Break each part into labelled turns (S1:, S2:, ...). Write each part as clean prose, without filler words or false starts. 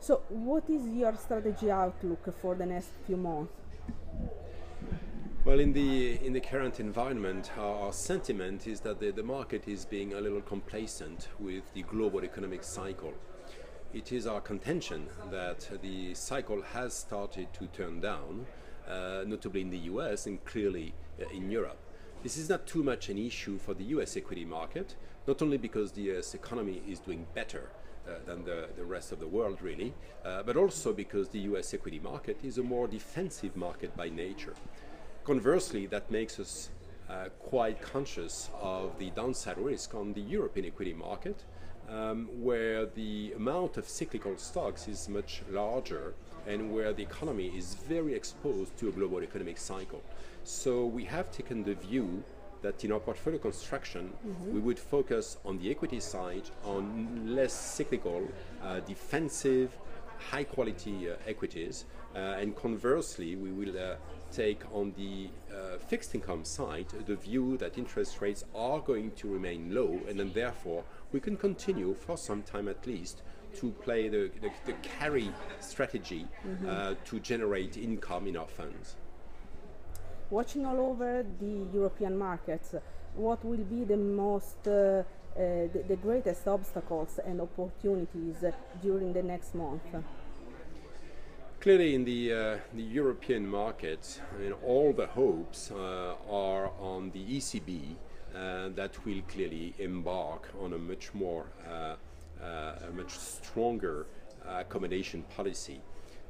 S1: So what is your strategy outlook for the next few months?
S2: Well, in the current environment, our sentiment is that the market is being a little complacent with the global economic cycle. It is our contention that the cycle has started to turn down, notably in the US and clearly in Europe. This is not too much an issue for the US equity market, not only because the US economy is doing better than the rest of the world really, but also because the US equity market is a more defensive market by nature. Conversely, that makes us quite conscious of the downside risk on the European equity market, where the amount of cyclical stocks is much larger and where the economy is very exposed to a global economic cycle. So we have taken the view that in our portfolio construction, we would focus on the equity side on less cyclical, defensive, high quality equities, and conversely we will take on the fixed income side the view that interest rates are going to remain low, and then therefore we can continue for some time at least to play the carry strategy to generate income in our funds.
S1: Watching all over the European markets, what will be the most the greatest obstacles and opportunities during the next month?
S2: Clearly, in the European markets, all the hopes are on the ECB that will clearly embark on a much more, a much stronger accommodation policy.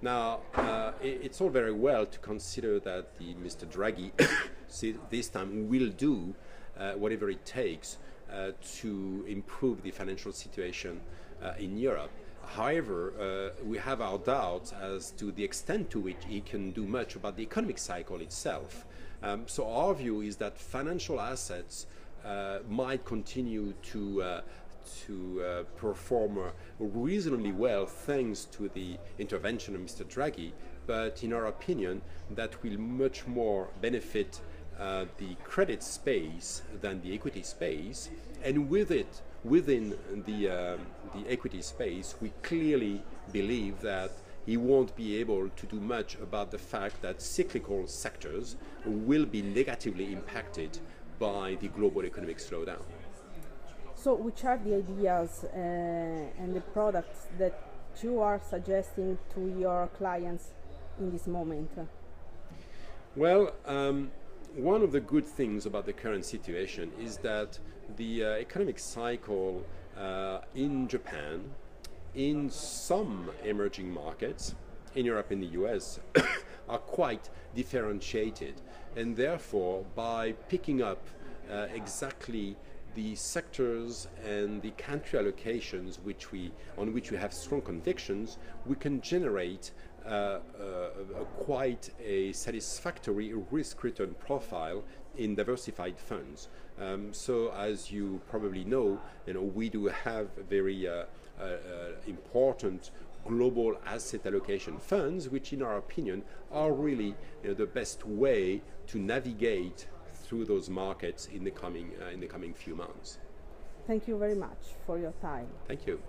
S2: Now, it's all very well to consider that Mr. Draghi this time will do whatever it takes to improve the financial situation in Europe. However, we have our doubts as to the extent to which he can do much about the economic cycle itself. So our view is that financial assets might continue to perform reasonably well thanks to the intervention of Mr. Draghi, but in our opinion that will much more benefit the credit space than the equity space, and with it, within the equity space, we clearly believe that he won't be able to do much about the fact that cyclical sectors will be negatively impacted by the global economic slowdown.
S1: So which are the ideas and the products that you are suggesting to your clients in this moment?
S2: Well, one of the good things about the current situation is that the economic cycle in Japan, in some emerging markets, in Europe and the US, are quite differentiated, and therefore by picking up exactly the sectors and the country allocations on which we have strong convictions, we can generate quite a satisfactory risk-return profile in diversified funds. So as you probably know, we do have very important global asset allocation funds, which in our opinion are really the best way to navigate through those markets in the coming few months.
S1: Thank you very much for your time.
S2: Thank you.